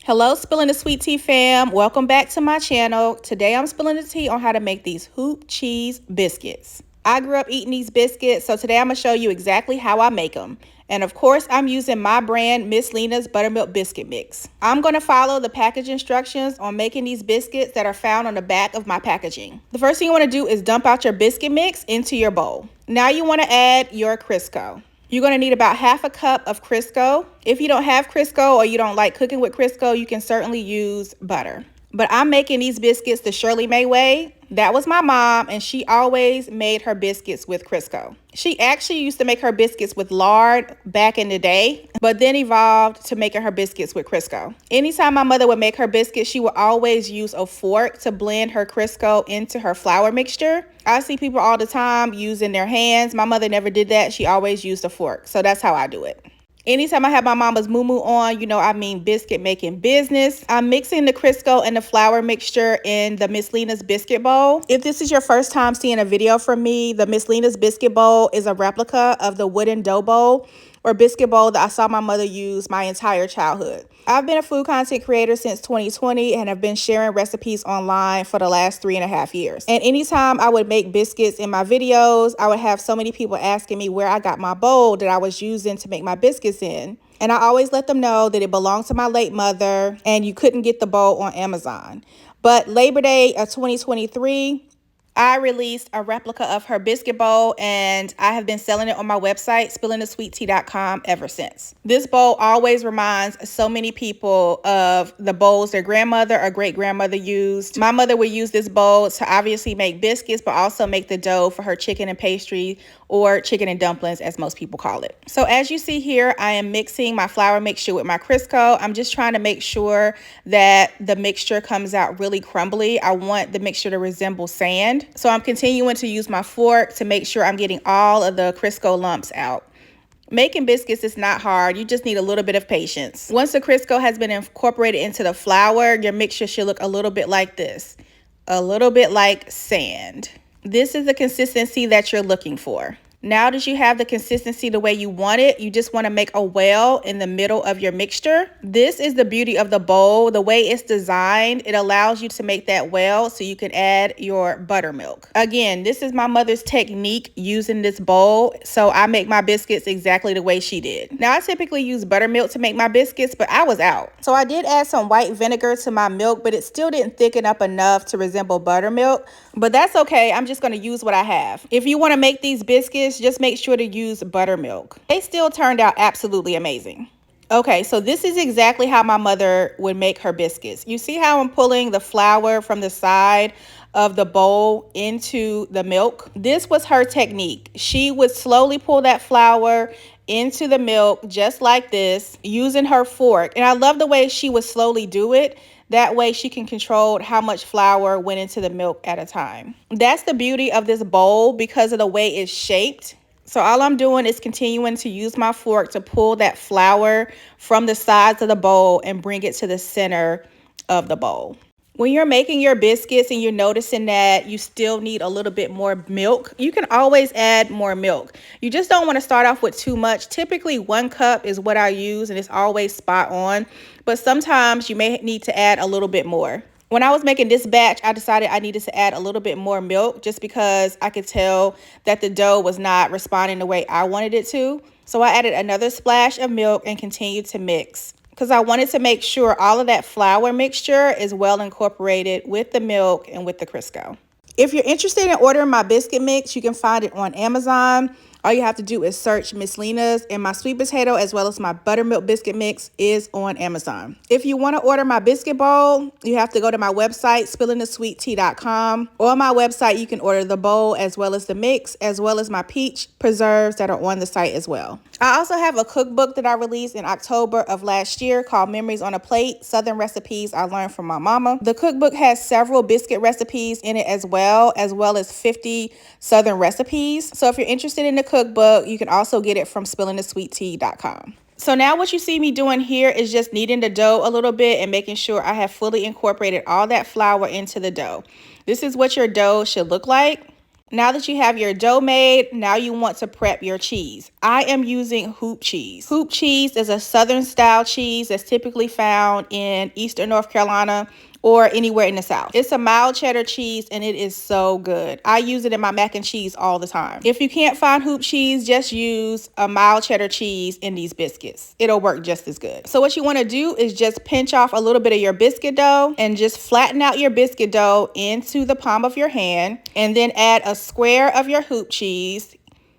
Hello, Spilling the Sweet Tea fam. Welcome back to my channel. Today I'm spilling the tea on how to make these hoop cheese biscuits. I grew up eating these biscuits, so today I'm going to show you exactly how I make them. And of course, I'm using my brand, Miss Lena's Buttermilk Biscuit Mix. I'm going to follow the package instructions on making these biscuits that are found on the back of my packaging. The first thing you want to do is dump out your biscuit mix into your bowl. Now you want to add your Crisco. You're going to need about half a cup of Crisco. If you don't have Crisco or you don't like cooking with Crisco, you can certainly use butter. But I'm making these biscuits the Shirley May way. That was my mom, and she always made her biscuits with Crisco. She actually used to make her biscuits with lard back in the day, but then evolved to making her biscuits with Crisco. Anytime my mother would make her biscuits, she would always use a fork to blend her Crisco into her flour mixture. I see people all the time using their hands. My mother never did that. She always used a fork. So that's how I do it. Anytime I have my mama's moo-moo on, you know I mean biscuit making business. I'm mixing the Crisco and the flour mixture in the Miss Lena's biscuit bowl. If this is your first time seeing a video from me, the Miss Lena's biscuit bowl is a replica of the wooden dough bowl or biscuit bowl that I saw my mother use my entire childhood. I've been a food content creator since 2020 and have been sharing recipes online for the last 3.5 years. And anytime I would make biscuits in my videos, I would have so many people asking me where I got my bowl that I was using to make my biscuits in. And I always let them know that it belonged to my late mother and you couldn't get the bowl on Amazon. But Labor Day of 2023, I released a replica of her biscuit bowl, and I have been selling it on my website, STw&x.com, ever since. This bowl always reminds so many people of the bowls their grandmother or great-grandmother used. My mother would use this bowl to obviously make biscuits, but also make the dough for her chicken and pastry, or chicken and dumplings, as most people call it. So as you see here, I am mixing my flour mixture with my Crisco. I'm just trying to make sure that the mixture comes out really crumbly. I want the mixture to resemble sand. So I'm continuing to use my fork to make sure I'm getting all of the Crisco lumps out. Making biscuits is not hard. You just need a little bit of patience. Once the Crisco has been incorporated into the flour, your mixture should look a little bit like this. A little bit like sand. This is the consistency that you're looking for. Now that you have the consistency the way you want it, you just want to make a well in the middle of your mixture. This is the beauty of the bowl. The way it's designed, it allows you to make that well so you can add your buttermilk. Again, this is my mother's technique using this bowl, so I make my biscuits exactly the way she did. Now, I typically use buttermilk to make my biscuits, but I was out. So I did add some white vinegar to my milk, but it still didn't thicken up enough to resemble buttermilk. But that's okay. I'm just going to use what I have. If you want to make these biscuits, just make sure to use buttermilk. They still turned out absolutely amazing. Okay, so this is exactly how my mother would make her biscuits. You see how I'm pulling the flour from the side of the bowl into the milk? This was her technique. She would slowly pull that flour into the milk just like this using her fork. And I love the way she would slowly do it. That way she can control how much flour went into the milk at a time. That's the beauty of this bowl because of the way it's shaped. So all I'm doing is continuing to use my fork to pull that flour from the sides of the bowl and bring it to the center of the bowl. When you're making your biscuits and you're noticing that you still need a little bit more milk, you can always add more milk. You just don't want to start off with too much. Typically 1 cup is what I use and it's always spot on, but sometimes you may need to add a little bit more. When I was making this batch, I decided I needed to add a little bit more milk just because I could tell that the dough was not responding the way I wanted it to. So I added another splash of milk and continued to mix, because I wanted to make sure all of that flour mixture is well incorporated with the milk and with the Crisco. If you're interested in ordering my biscuit mix, you can find it on Amazon. All you have to do is search Miss Lena's, and my sweet potato as well as my buttermilk biscuit mix is on Amazon. If you want to order my biscuit bowl, you have to go to my website, STw&x.com. On my website, you can order the bowl as well as the mix, as well as my peach preserves that are on the site as well. I also have a cookbook that I released in October of last year called Memories on a Plate, Southern Recipes I Learned from My Mama. The cookbook has several biscuit recipes in it as well as 50 Southern recipes. So if you're interested in the cookbook, you can also get it from STw&x.com. So now what you see me doing here is just kneading the dough a little bit and making sure I have fully incorporated all that flour into the dough. This is what your dough should look like. Now that you have your dough made, now you want to prep your cheese. I am using hoop cheese. Hoop cheese is a southern style cheese that's typically found in Eastern North Carolina or anywhere in the South. It's a mild cheddar cheese and it is so good. I use it in my mac and cheese all the time. If you can't find hoop cheese, just use a mild cheddar cheese in these biscuits. It'll work just as good. So what you want to do is just pinch off a little bit of your biscuit dough and just flatten out your biscuit dough into the palm of your hand, and then add a square of your hoop cheese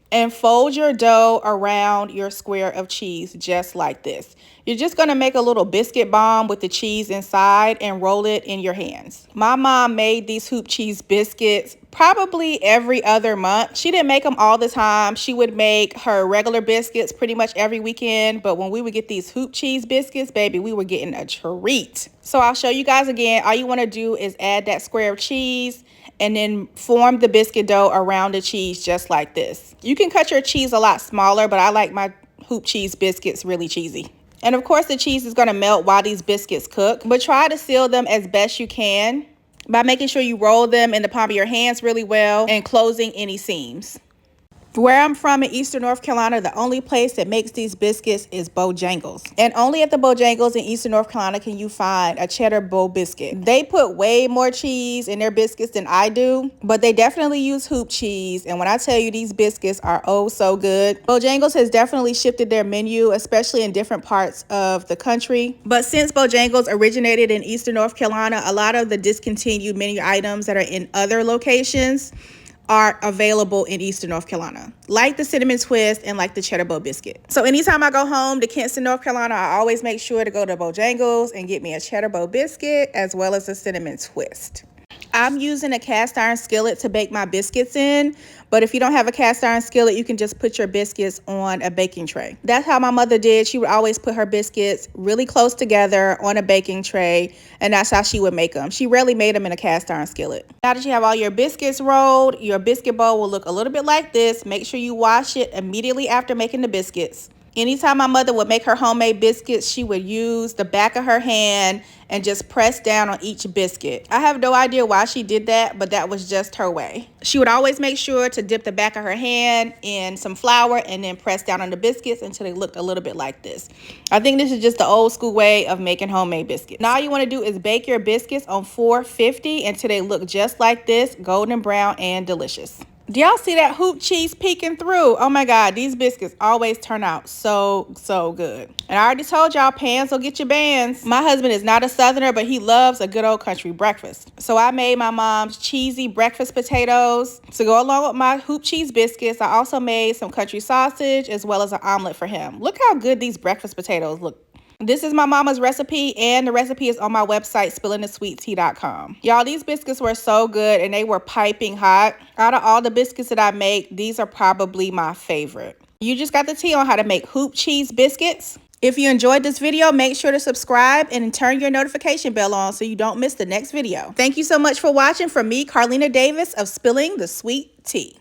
and fold your dough around your square of cheese just like this. You're just going to make a little biscuit bomb with the cheese inside and roll it in your hands. My mom made these hoop cheese biscuits probably every other month. She didn't make them all the time. She would make her regular biscuits pretty much every weekend, but when we would get these hoop cheese biscuits, baby, we were getting a treat. So I'll show you guys again. All you want to do is add that square of cheese and then form the biscuit dough around the cheese just like this. You can cut your cheese a lot smaller, but I like my hoop cheese biscuits really cheesy. And of course the cheese is going to melt while these biscuits cook, but try to seal them as best you can by making sure you roll them in the palm of your hands really well and closing any seams. Where I'm from in Eastern North Carolina, the only place that makes these biscuits is Bojangles. And only at the Bojangles in Eastern North Carolina can you find a cheddar bow biscuit. They put way more cheese in their biscuits than I do, but they definitely use hoop cheese. And when I tell you these biscuits are oh so good. Bojangles has definitely shifted their menu, especially in different parts of the country. But since Bojangles originated in Eastern North Carolina, a lot of the discontinued menu items that are in other locations are available in Eastern North Carolina, like the cinnamon twist and like the cheddar bow biscuit. So anytime I go home to Kinston, North Carolina, I always make sure to go to Bojangles and get me a cheddar bow biscuit as well as a cinnamon twist. I'm using a cast iron skillet to bake my biscuits in, but if you don't have a cast iron skillet, you can just put your biscuits on a baking tray. That's how my mother did. She would always put her biscuits really close together on a baking tray, and that's how she would make them. She rarely made them in a cast iron skillet. Now that you have all your biscuits rolled, your biscuit bowl will look a little bit like this. Make sure you wash it immediately after making the biscuits. Anytime my mother would make her homemade biscuits, she would use the back of her hand and just press down on each biscuit. I have no idea why she did that, but that was just her way. She would always make sure to dip the back of her hand in some flour and then press down on the biscuits until they looked a little bit like this. I think this is just the old school way of making homemade biscuits. Now all you want to do is bake your biscuits on 450 until they look just like this, golden brown and delicious. Do y'all see that hoop cheese peeking through? Oh my God, these biscuits always turn out so good. And I already told y'all, pans will get your bands. My husband is not a Southerner, but he loves a good old country breakfast. So I made my mom's cheesy breakfast potatoes to go along with my hoop cheese biscuits. I also made some country sausage as well as an omelet for him. Look how good these breakfast potatoes look. This is my mama's recipe, and the recipe is on my website, STw&x.com. Y'all, these biscuits were so good, and they were piping hot. Out of all the biscuits that I make, these are probably my favorite. You just got the tea on how to make hoop cheese biscuits. If you enjoyed this video, make sure to subscribe and turn your notification bell on so you don't miss the next video. Thank you so much for watching. From me, Carlina Davis of Spilling the Sweet Tea.